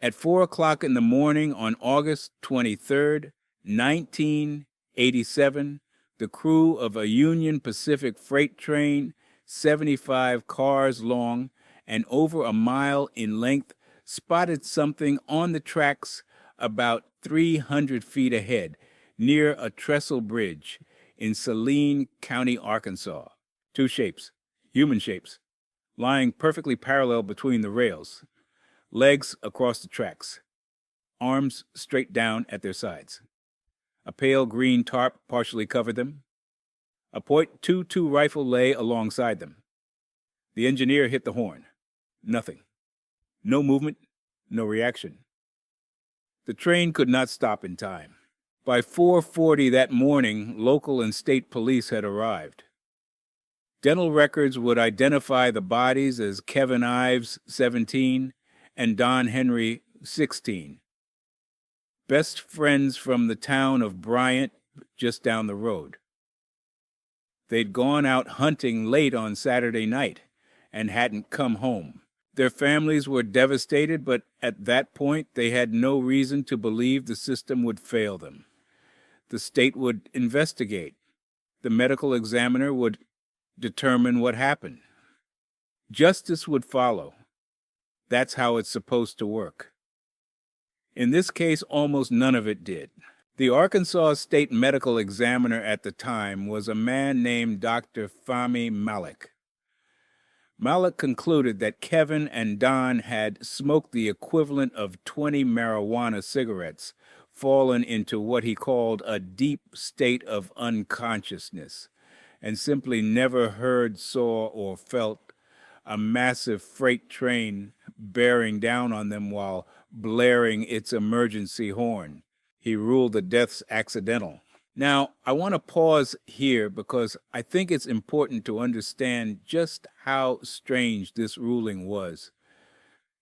At 4 o'clock in the morning on August 23rd, 1987, the crew of a Union Pacific freight train, 75 cars long and over a mile in length, spotted something on the tracks about 300 feet ahead, near a trestle bridge in Saline County, Arkansas. Two shapes, human shapes, lying perfectly parallel between the rails, legs across the tracks, arms straight down at their sides. A pale green tarp partially covered them. A .22 rifle lay alongside them. The engineer hit the horn. Nothing. No movement, no reaction. The train could not stop in time. By 4:40 that morning, local and state police had arrived. Dental records would identify the bodies as Kevin Ives, 17, and Don Henry, 16. Best friends from the town of Bryant, just down the road. They'd gone out hunting late on Saturday night and hadn't come home. Their families were devastated, but at that point they had no reason to believe the system would fail them. The state would investigate. The medical examiner would determine what happened. Justice would follow. That's how it's supposed to work. In this case, almost none of it did. The Arkansas State Medical Examiner at the time was a man named Dr. Fahmy Malek. Malek concluded that Kevin and Don had smoked the equivalent of 20 marijuana cigarettes, fallen into what he called a deep state of unconsciousness, and simply never heard, saw, or felt a massive freight train bearing down on them while blaring its emergency horn. He ruled the deaths accidental. Now, I want to pause here because I think it's important to understand just how strange this ruling was.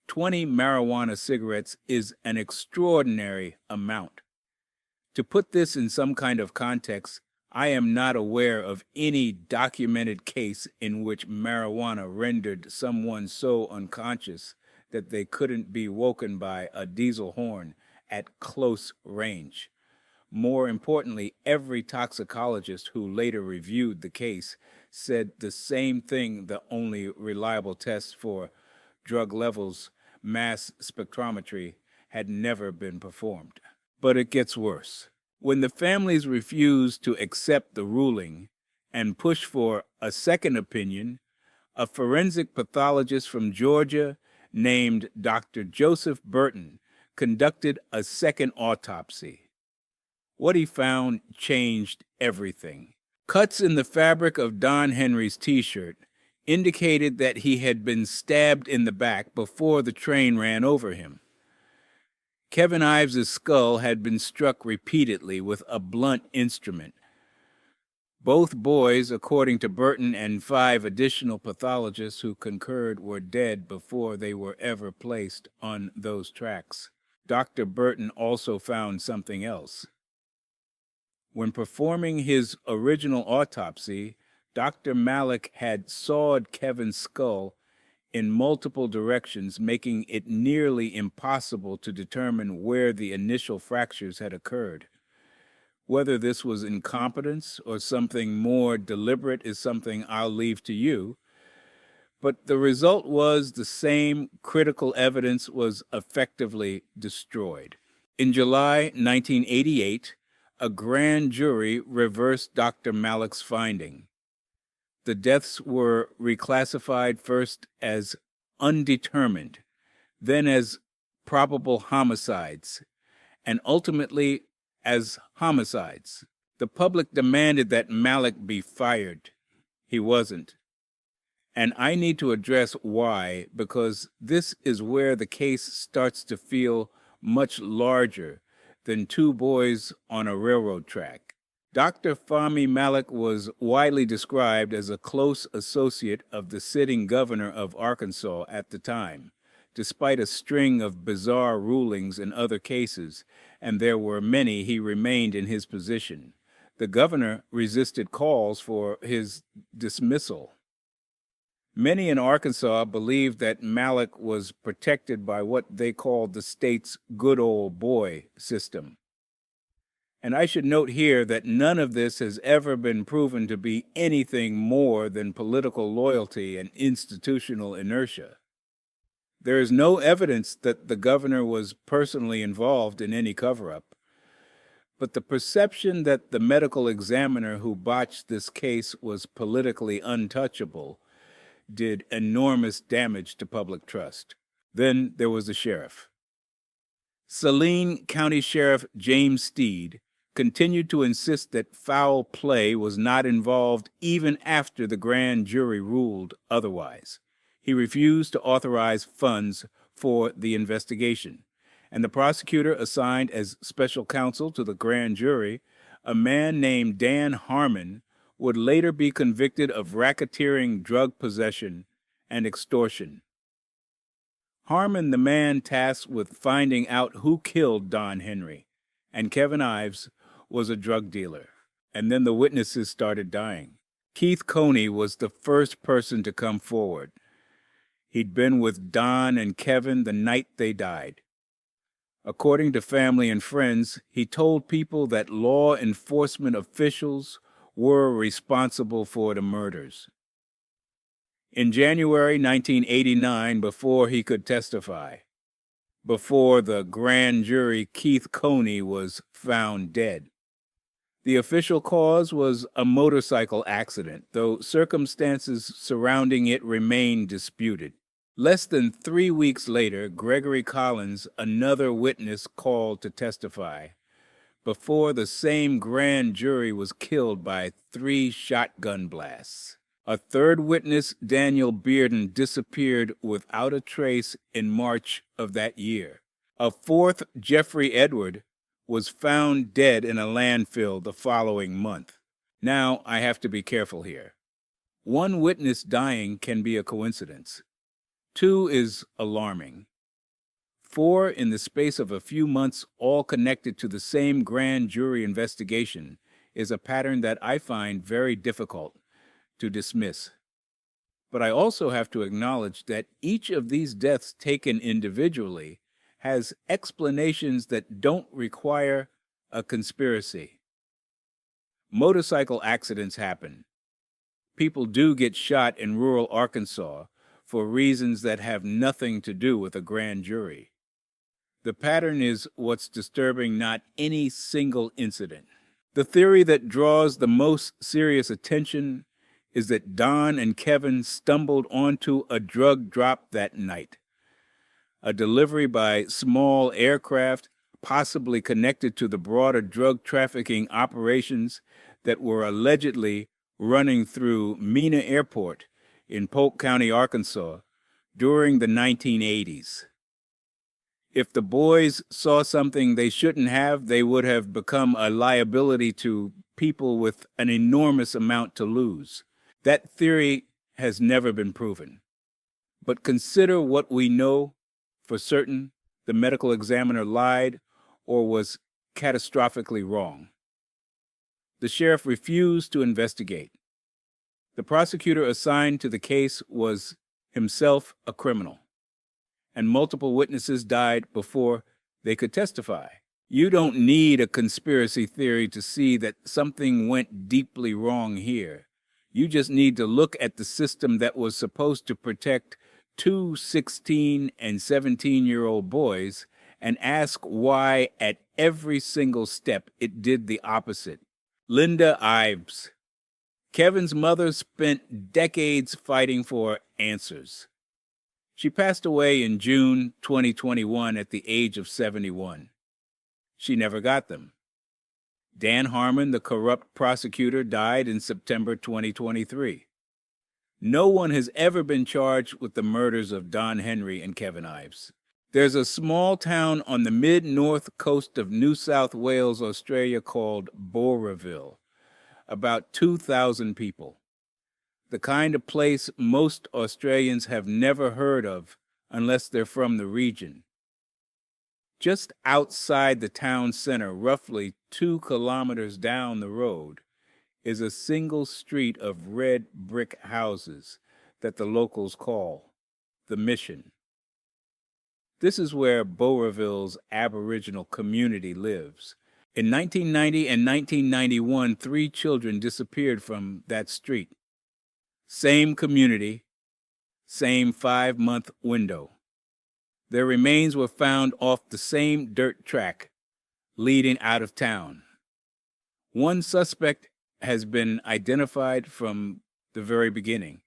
20 marijuana cigarettes is an extraordinary amount. To put this in some kind of context, I am not aware of any documented case in which marijuana rendered someone so unconscious that they couldn't be woken by a diesel horn at close range. More importantly, every toxicologist who later reviewed the case said the same thing: the only reliable test for drug levels, mass spectrometry, had never been performed. But it gets worse. When the families refused to accept the ruling and pushed for a second opinion, a forensic pathologist from Georgia named Dr. Joseph Burton conducted a second autopsy. What he found changed everything. Cuts in the fabric of Don Henry's t-shirt indicated that he had been stabbed in the back before the train ran over him. Kevin Ives' skull had been struck repeatedly with a blunt instrument. Both boys, according to Burton and 5 additional pathologists who concurred, were dead before they were ever placed on those tracks. Dr. Burton also found something else. When performing his original autopsy, Dr. Malek had sawed Kevin's skull in multiple directions, making it nearly impossible to determine where the initial fractures had occurred. Whether this was incompetence or something more deliberate is something I'll leave to you, but the result was the same: critical evidence was effectively destroyed. In July 1988, a grand jury reversed Dr. Malek's finding. The deaths were reclassified first as undetermined, then as probable homicides, and ultimately as homicides. The public demanded that Malek be fired. He wasn't. And I need to address why, because this is where the case starts to feel much larger than 2 boys on a railroad track. Dr. Fahmy Malek was widely described as a close associate of the sitting governor of Arkansas at the time, despite a string of bizarre rulings in other cases, and there were many, he remained in his position. The governor resisted calls for his dismissal. Many in Arkansas believed that Malik was protected by what they called the state's good old boy system. And I should note here that none of this has ever been proven to be anything more than political loyalty and institutional inertia. There is no evidence that the governor was personally involved in any cover up, but the perception that the medical examiner who botched this case was politically untouchable did enormous damage to public trust. Then there was the sheriff. Saline County Sheriff James Steed continued to insist that foul play was not involved even after the grand jury ruled otherwise. He refused to authorize funds for the investigation, and the prosecutor assigned as special counsel to the grand jury a man named Dan Harmon would later be convicted of racketeering, drug possession, and extortion. Harmon, the man tasked with finding out who killed Don Henry, and Kevin Ives was a drug dealer. And then the witnesses started dying. Keith Coney was the first person to come forward. He'd been with Don and Kevin the night they died. According to family and friends, he told people that law enforcement officials were responsible for the murders. In January 1989, before he could testify, before the grand jury, Keith Coney was found dead. The official cause was a motorcycle accident, though circumstances surrounding it remain disputed. Less than 3 weeks later, Gregory Collins, another witness, called to testify before the same grand jury was killed by 3 shotgun blasts. A third witness, Daniel Bearden, disappeared without a trace in March of that year. A fourth, Jeffrey Edward, was found dead in a landfill the following month. Now, I have to be careful here. One witness dying can be a coincidence. 2 is alarming. 4 in the space of a few months, all connected to the same grand jury investigation, is a pattern that I find very difficult to dismiss. But I also have to acknowledge that each of these deaths taken individually has explanations that don't require a conspiracy. Motorcycle accidents happen. People do get shot in rural Arkansas for reasons that have nothing to do with a grand jury. The pattern is what's disturbing, not any single incident. The theory that draws the most serious attention is that Don and Kevin stumbled onto a drug drop that night. A delivery by small aircraft, possibly connected to the broader drug trafficking operations that were allegedly running through Mena Airport in Polk County, Arkansas, during the 1980s. If the boys saw something they shouldn't have, they would have become a liability to people with an enormous amount to lose. That theory has never been proven. But consider what we know for certain: the medical examiner lied or was catastrophically wrong. The sheriff refused to investigate. The prosecutor assigned to the case was himself a criminal, and multiple witnesses died before they could testify. You don't need a conspiracy theory to see that something went deeply wrong here. You just need to look at the system that was supposed to protect 2 16- and 17-year-old boys and ask why at every single step it did the opposite. Linda Ives. Kevin's mother spent decades fighting for answers. She passed away in June 2021 at the age of 71. She never got them. Dan Harmon, the corrupt prosecutor, died in September 2023. No one has ever been charged with the murders of Don Henry and Kevin Ives. There's a small town on the mid-north coast of New South Wales, Australia, called Boraville. About 2,000 people. The kind of place most Australians have never heard of unless they're from the region. Just outside the town center, roughly 2 kilometers down the road, is a single street of red brick houses that the locals call the Mission. This is where Bowraville's Aboriginal community lives. In 1990 and 1991, 3 children disappeared from that street. Same community, same 5-month window. Their remains were found off the same dirt track leading out of town. One suspect has been identified from the very beginning.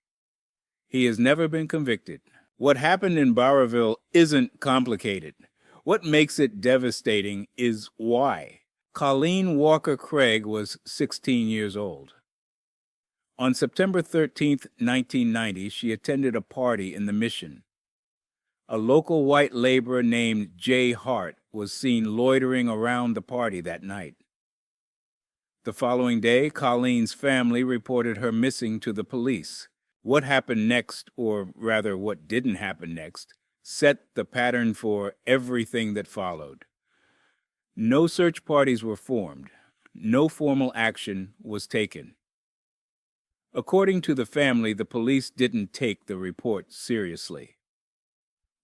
He has never been convicted. What happened in Bowraville isn't complicated. What makes it devastating is why. Colleen Walker Craig was 16 years old. On September 13, 1990, she attended a party in the Mission. A local white laborer named Jay Hart was seen loitering around the party that night. The following day, Colleen's family reported her missing to the police. What happened next, or rather what didn't happen next, set the pattern for everything that followed. No search parties were formed. No formal action was taken. According to the family, the police didn't take the report seriously.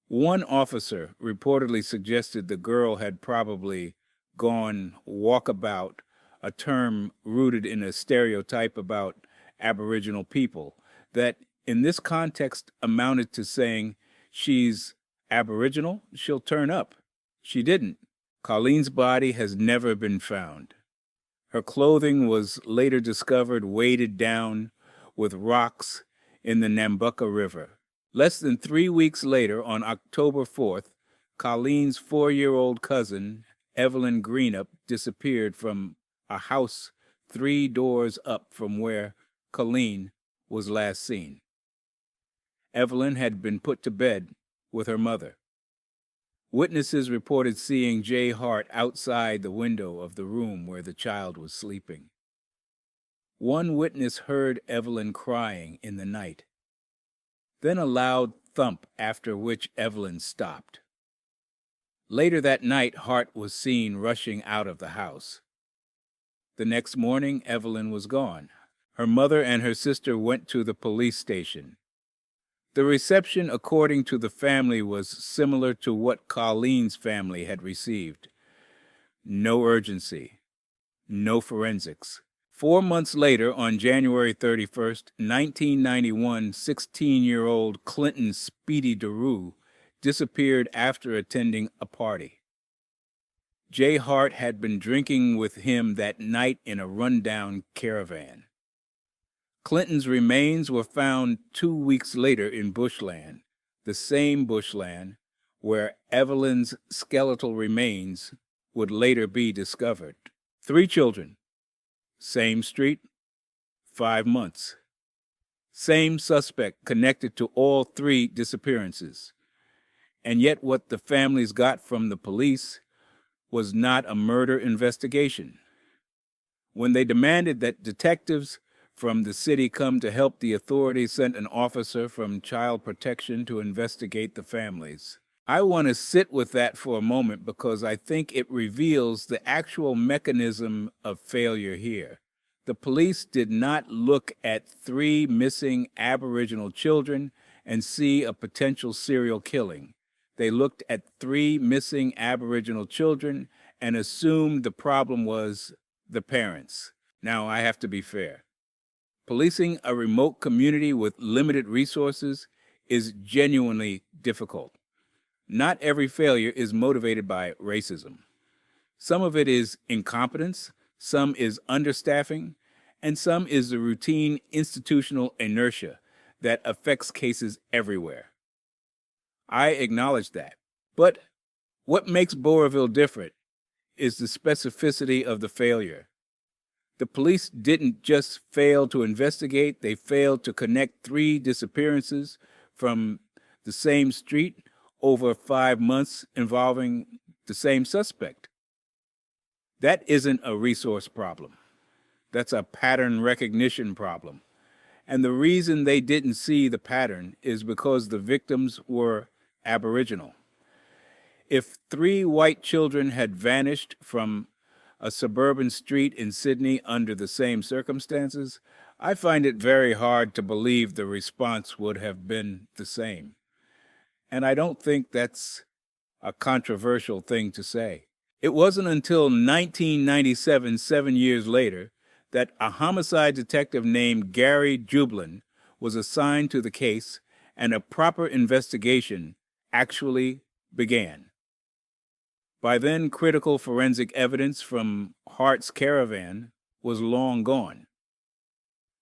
One officer reportedly suggested the girl had probably gone walkabout, a term rooted in a stereotype about Aboriginal people, that in this context amounted to saying, she's Aboriginal, she'll turn up. She didn't. Colleen's body has never been found. Her clothing was later discovered weighted down with rocks in the Nambucca River. Less than 3 weeks later, on October 4th, Colleen's 4-year-old cousin, Evelyn Greenup, disappeared from a house 3 doors up from where Colleen was last seen. Evelyn had been put to bed with her mother. Witnesses reported seeing Jay Hart outside the window of the room where the child was sleeping. One witness heard Evelyn crying in the night, then a loud thump, after which Evelyn stopped. Later that night, Hart was seen rushing out of the house. The next morning, Evelyn was gone. Her mother and her sister went to the police station. The reception, according to the family, was similar to what Colleen's family had received. No urgency, no forensics. 4 months later, on January 31st, 1991, 16-year-old Clinton Speedy DeRue disappeared after attending a party. Jay Hart had been drinking with him that night in a rundown caravan. Clinton's remains were found 2 weeks later in bushland, the same bushland where Evelyn's skeletal remains would later be discovered. 3 children, same street, 5 months. Same suspect connected to all 3 disappearances. And yet what the families got from the police was not a murder investigation. When they demanded that detectives from the city come to help, the authorities sent an officer from Child Protection to investigate the families. I want to sit with that for a moment because I think it reveals the actual mechanism of failure here. The police did not look at 3 missing Aboriginal children and see a potential serial killing. They looked at 3 missing Aboriginal children and assumed the problem was the parents. Now, I have to be fair. Policing a remote community with limited resources is genuinely difficult. Not every failure is motivated by racism. Some of it is incompetence, some is understaffing, and some is the routine institutional inertia that affects cases everywhere. I acknowledge that. But what makes Bowraville different is the specificity of the failure. The police didn't just fail to investigate, they failed to connect 3 disappearances from the same street over 5 months involving the same suspect. That isn't a resource problem. That's a pattern recognition problem. And the reason they didn't see the pattern is because the victims were Aboriginal. If 3 white children had vanished from a suburban street in Sydney under the same circumstances, I find it very hard to believe the response would have been the same. And I don't think that's a controversial thing to say. It wasn't until 1997, 7 years later, that a homicide detective named Gary Jublin was assigned to the case and a proper investigation actually began. By then, critical forensic evidence from Hart's caravan was long gone.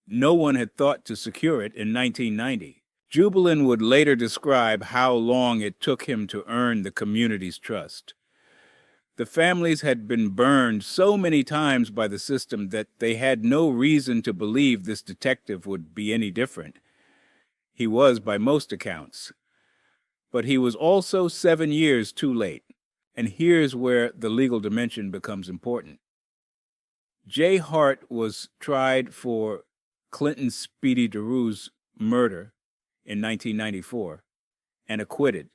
No one had thought to secure it in 1990. Jublin would later describe how long it took him to earn the community's trust. The families had been burned so many times by the system that they had no reason to believe this detective would be any different. He was by most accounts. But he was also 7 years too late. And here's where the legal dimension becomes important. Jay Hart was tried for Clinton Speedy DeRue's murder in 1994 and acquitted.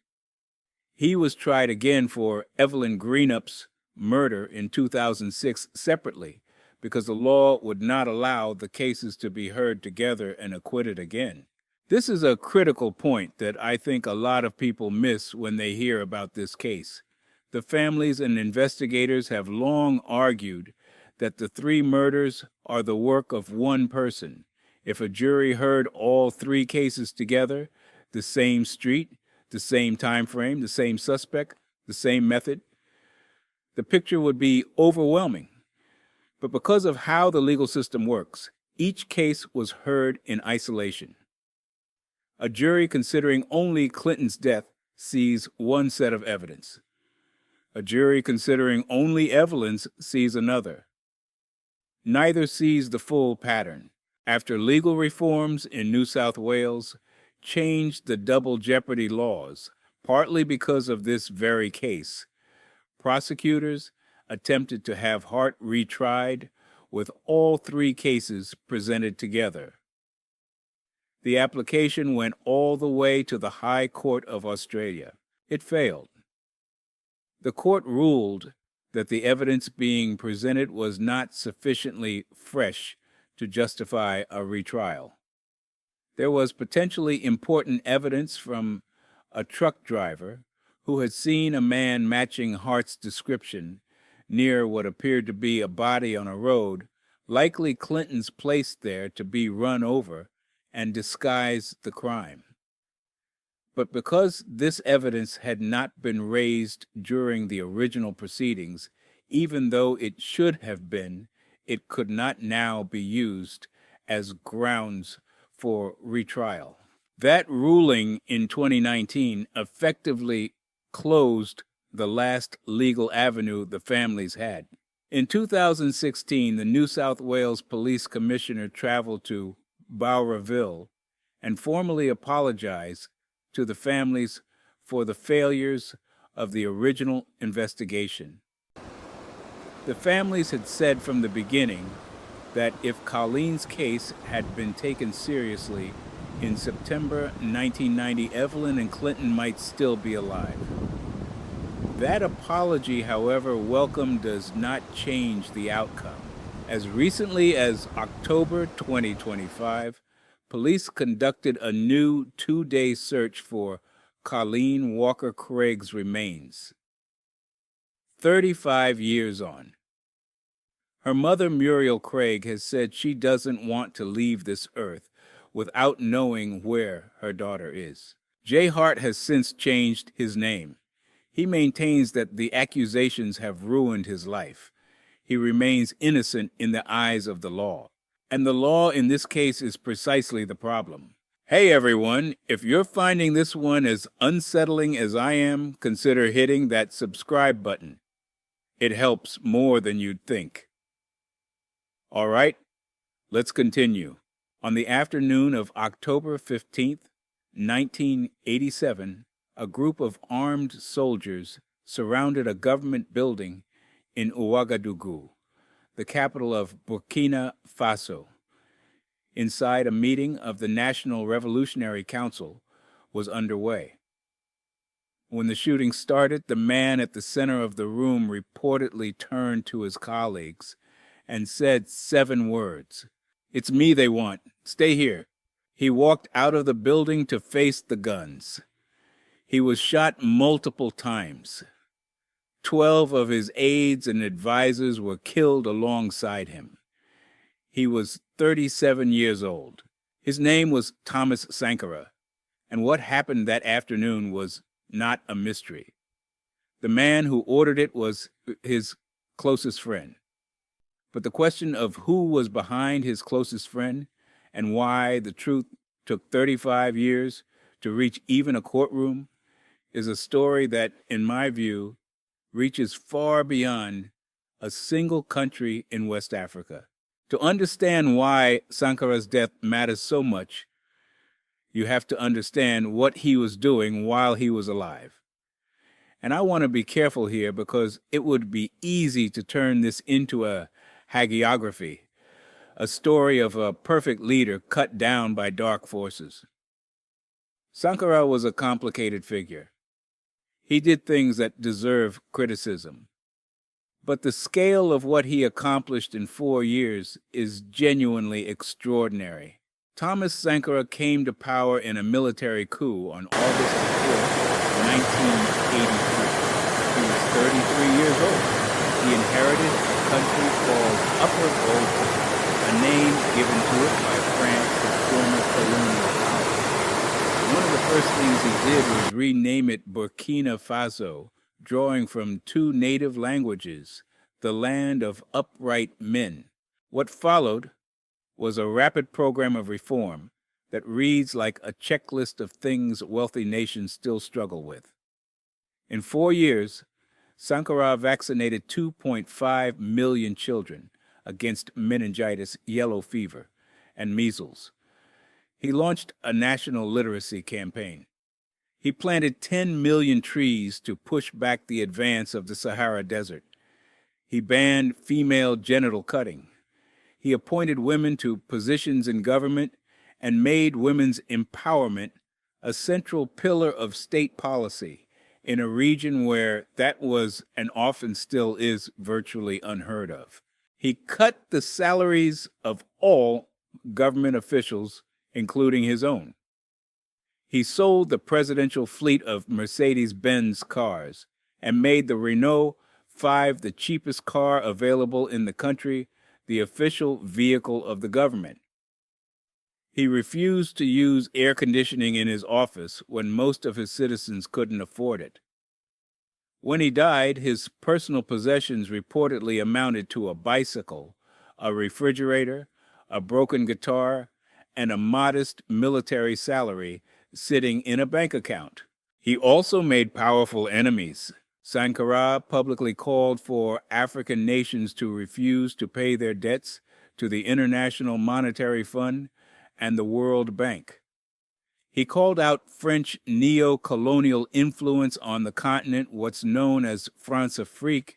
He was tried again for Evelyn Greenup's murder in 2006 separately because the law would not allow the cases to be heard together and acquitted again. This is a critical point that I think a lot of people miss when they hear about this case. The families and investigators have long argued that the 3 murders are the work of one person. If a jury heard all 3 cases together, the same street, the same time frame, the same suspect, the same method, the picture would be overwhelming. But because of how the legal system works, each case was heard in isolation. A jury considering only Clinton's death sees one set of evidence. A jury considering only Evelyn's sees another. Neither sees the full pattern. After legal reforms in New South Wales changed the double jeopardy laws, partly because of this very case, prosecutors attempted to have Hart retried with all 3 cases presented together. The application went all the way to the High Court of Australia. It failed. The court ruled that the evidence being presented was not sufficiently fresh to justify a retrial. There was potentially important evidence from a truck driver who had seen a man matching Hart's description near what appeared to be a body on a road, likely Clinton's placed there to be run over and disguise the crime. But because this evidence had not been raised during the original proceedings, even though it should have been, it could not now be used as grounds for retrial. That ruling in 2019 effectively closed the last legal avenue the families had. In 2016, the New South Wales Police Commissioner traveled to Bowraville and formally apologized to the families for the failures of the original investigation. The families had said from the beginning that if Colleen's case had been taken seriously, in September 1990, Evelyn and Clinton might still be alive. That apology, however welcome, does not change the outcome. As recently as October 2025, police conducted a new 2-day search for Colleen Walker Craig's remains. 35 years on. Her mother, Muriel Craig, has said she doesn't want to leave this earth without knowing where her daughter is. Jay Hart has since changed his name. He maintains that the accusations have ruined his life. He remains innocent in the eyes of the law. And the law in this case is precisely the problem. Hey everyone, if you're finding this one as unsettling as I am, consider hitting that subscribe button. It helps more than you'd think. All right, let's continue. On the afternoon of October 15th, 1987, a group of armed soldiers surrounded a government building in Ouagadougou, the capital of Burkina Faso. Inside, a meeting of the National Revolutionary Council was underway. When the shooting started, the man at the center of the room reportedly turned to his colleagues and said 7 words. It's me they want. Stay here. He walked out of the building to face the guns. He was shot multiple times. 12 of his aides and advisors were killed alongside him. He was 37 years old. His name was Thomas Sankara, and what happened that afternoon was not a mystery. The man who ordered it was his closest friend. But the question of who was behind his closest friend and why the truth took 35 years to reach even a courtroom is a story that, in my view, reaches far beyond a single country in West Africa. To understand why Sankara's death matters so much, you have to understand what he was doing while he was alive. And I want to be careful here because it would be easy to turn this into a hagiography, a story of a perfect leader cut down by dark forces. Sankara was a complicated figure. He did things that deserve criticism. But the scale of what he accomplished in 4 years is genuinely extraordinary. Thomas Sankara came to power in a military coup on August 4th, 1983. He was 33 years old. He inherited a country called Upper Volta, a name given to it by France, the former colonial power. One of the first things he did was rename it Burkina Faso, drawing from 2 native languages, the land of upright men. What followed was a rapid program of reform that reads like a checklist of things wealthy nations still struggle with. In 4 years, Sankara vaccinated 2.5 million children against meningitis, yellow fever, and measles. He launched a national literacy campaign. He planted 10 million trees to push back the advance of the Sahara Desert. He banned female genital cutting. He appointed women to positions in government and made women's empowerment a central pillar of state policy in a region where that was and often still is virtually unheard of. He cut the salaries of all government officials, including his own. He sold the presidential fleet of Mercedes-Benz cars and made the Renault 5 the cheapest car available in the country, the official vehicle of the government. He refused to use air conditioning in his office when most of his citizens couldn't afford it. When he died, his personal possessions reportedly amounted to a bicycle, a refrigerator, a broken guitar, and a modest military salary sitting in a bank account. He also made powerful enemies. Sankara publicly called for African nations to refuse to pay their debts to the International Monetary Fund and the World Bank. He called out French neo-colonial influence on the continent, what's known as France-Afrique,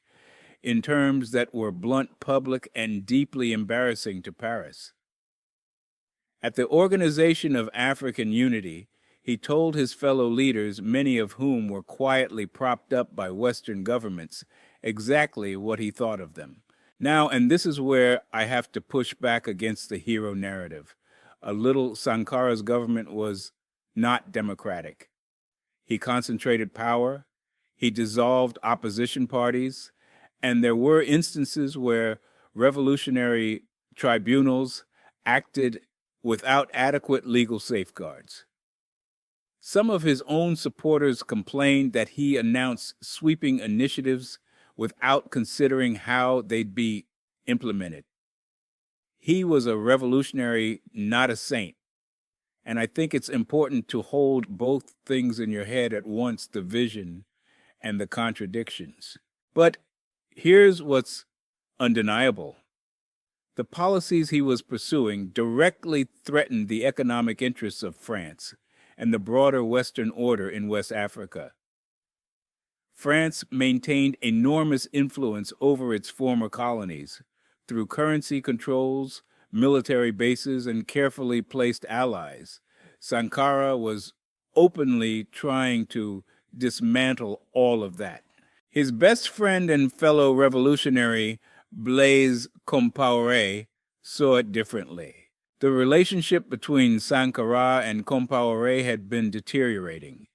in terms that were blunt, public, and deeply embarrassing to Paris. At the Organization of African Unity, he told his fellow leaders, many of whom were quietly propped up by Western governments, exactly what he thought of them. Now, and this is where I have to push back against the hero narrative. A little Sankara's government was not democratic. He concentrated power, he dissolved opposition parties, and there were instances where revolutionary tribunals acted without adequate legal safeguards. Some of his own supporters complained that he announced sweeping initiatives without considering how they'd be implemented. He was a revolutionary, not a saint. And I think it's important to hold both things in your head at once, the vision and the contradictions. But here's what's undeniable. The policies he was pursuing directly threatened the economic interests of France and the broader Western order in West Africa. France maintained enormous influence over its former colonies through currency controls, military bases, and carefully placed allies. Sankara was openly trying to dismantle all of that. His best friend and fellow revolutionary, Blaise Compaoré, saw it differently. The relationship between Sankara and Compaoré had been deteriorating.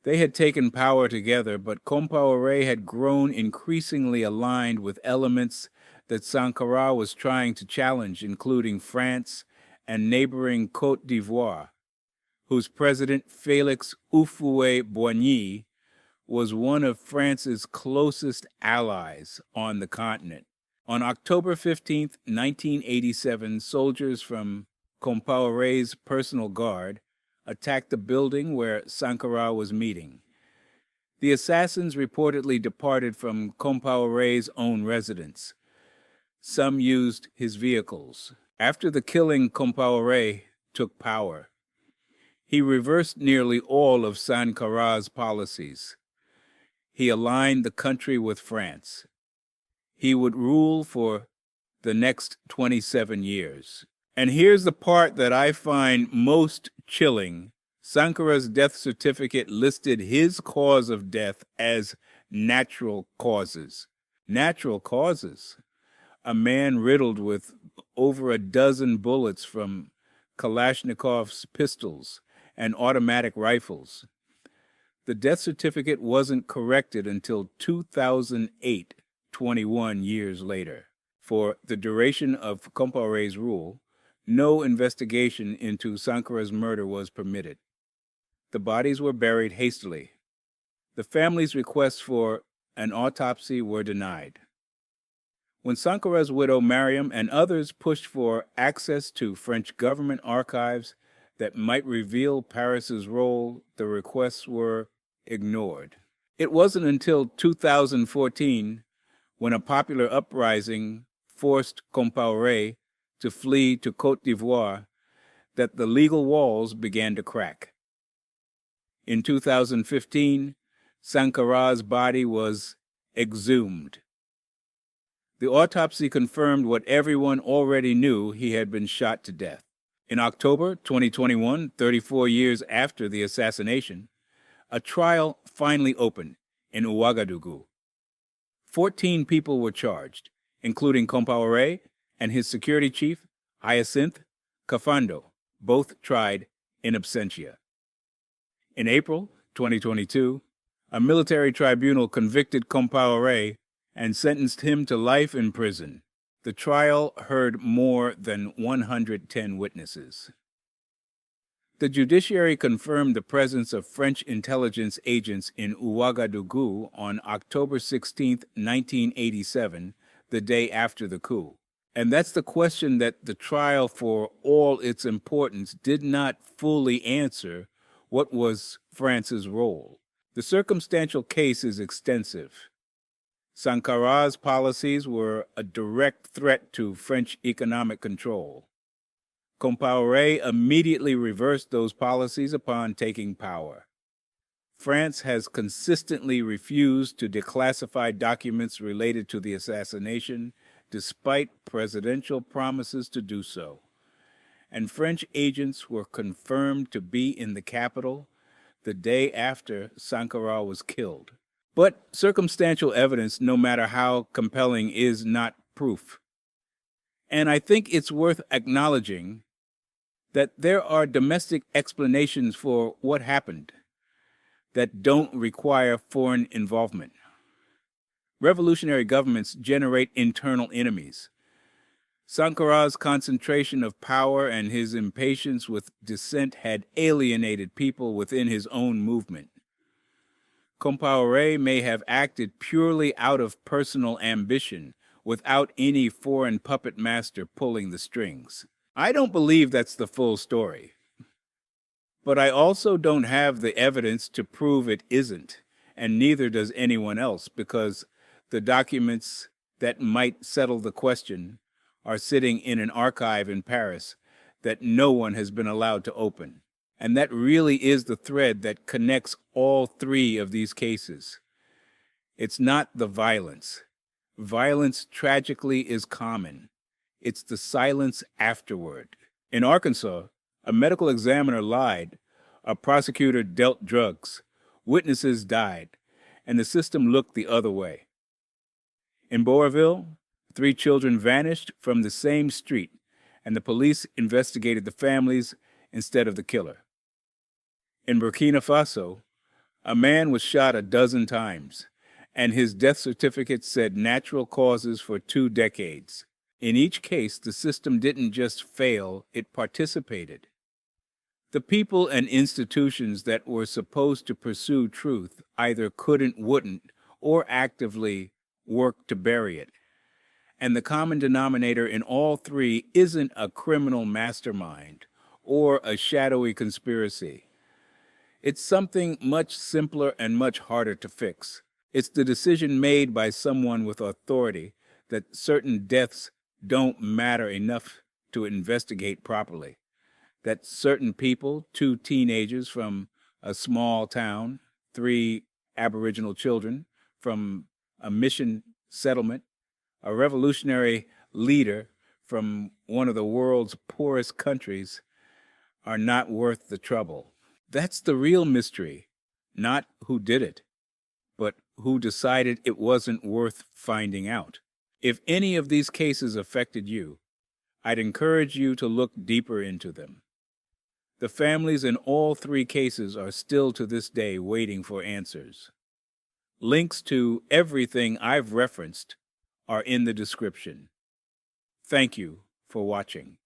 They had taken power together, but Compaoré had grown increasingly aligned with elements that Sankara was trying to challenge, including France and neighboring Côte d'Ivoire, whose president, Félix Houphouët-Boigny, was one of France's closest allies on the continent. On October 15, 1987, soldiers from Compaoré's personal guard attacked the building where Sankara was meeting. The assassins reportedly departed from Compaoré's own residence. Some used his vehicles. After the killing, Compaoré took power. He reversed nearly all of Sankara's policies. He aligned the country with France. He would rule for the next 27 years. And here's the part that I find most chilling. Sankara's death certificate listed his cause of death as natural causes. Natural causes. A man riddled with over a dozen bullets from Kalashnikov's pistols and automatic rifles. The death certificate wasn't corrected until 2008, 21 years later. For the duration of Compaoré's rule, no investigation into Sankara's murder was permitted. The bodies were buried hastily. The family's requests for an autopsy were denied. When Sankara's widow Mariam and others pushed for access to French government archives that might reveal Paris's role, the requests were ignored. It wasn't until 2014, when a popular uprising forced Compaoré to flee to Côte d'Ivoire, that the legal walls began to crack. In 2015, Sankara's body was exhumed. The autopsy confirmed what everyone already knew: he had been shot to death. In October 2021, 34 years after the assassination, a trial finally opened in Ouagadougou. 14 people were charged, including Compaoré and his security chief, Hyacinthe Kafando, both tried in absentia. In April 2022, a military tribunal convicted Compaoré and sentenced him to life in prison. The trial heard more than 110 witnesses. The judiciary confirmed the presence of French intelligence agents in Ouagadougou on October 16, 1987, the day after the coup. And that's the question that the trial, for all its importance, did not fully answer: what was France's role? The circumstantial case is extensive. Sankara's policies were a direct threat to French economic control. Compaoré immediately reversed those policies upon taking power. France has consistently refused to declassify documents related to the assassination, despite presidential promises to do so. And French agents were confirmed to be in the capital the day after Sankara was killed. But circumstantial evidence, no matter how compelling, is not proof. And I think it's worth acknowledging that there are domestic explanations for what happened that don't require foreign involvement. Revolutionary governments generate internal enemies. Sankara's concentration of power and his impatience with dissent had alienated people within his own movement. Compaoré may have acted purely out of personal ambition, without any foreign puppet master pulling the strings. I don't believe that's the full story. But I also don't have the evidence to prove it isn't, and neither does anyone else, because the documents that might settle the question are sitting in an archive in Paris that no one has been allowed to open. And that really is the thread that connects all three of these cases. It's not the violence. Violence tragically is common. It's the silence afterward. In Arkansas, a medical examiner lied, a prosecutor dealt drugs, witnesses died, and the system looked the other way. In Boerville, 3 children vanished from the same street, and the police investigated the families instead of the killer. In Burkina Faso, a man was shot a dozen times, and his death certificate said natural causes for 2 decades. In each case, the system didn't just fail, it participated. The people and institutions that were supposed to pursue truth either couldn't, wouldn't, or actively worked to bury it. And the common denominator in all three isn't a criminal mastermind or a shadowy conspiracy. It's something much simpler and much harder to fix. It's the decision made by someone with authority that certain deaths don't matter enough to investigate properly. That certain people, 2 teenagers from a small town, 3 Aboriginal children from a mission settlement, a revolutionary leader from one of the world's poorest countries, are not worth the trouble. That's the real mystery, not who did it, but who decided it wasn't worth finding out. If any of these cases affected you, I'd encourage you to look deeper into them. The families in all 3 cases are still to this day waiting for answers. Links to everything I've referenced are in the description. Thank you for watching.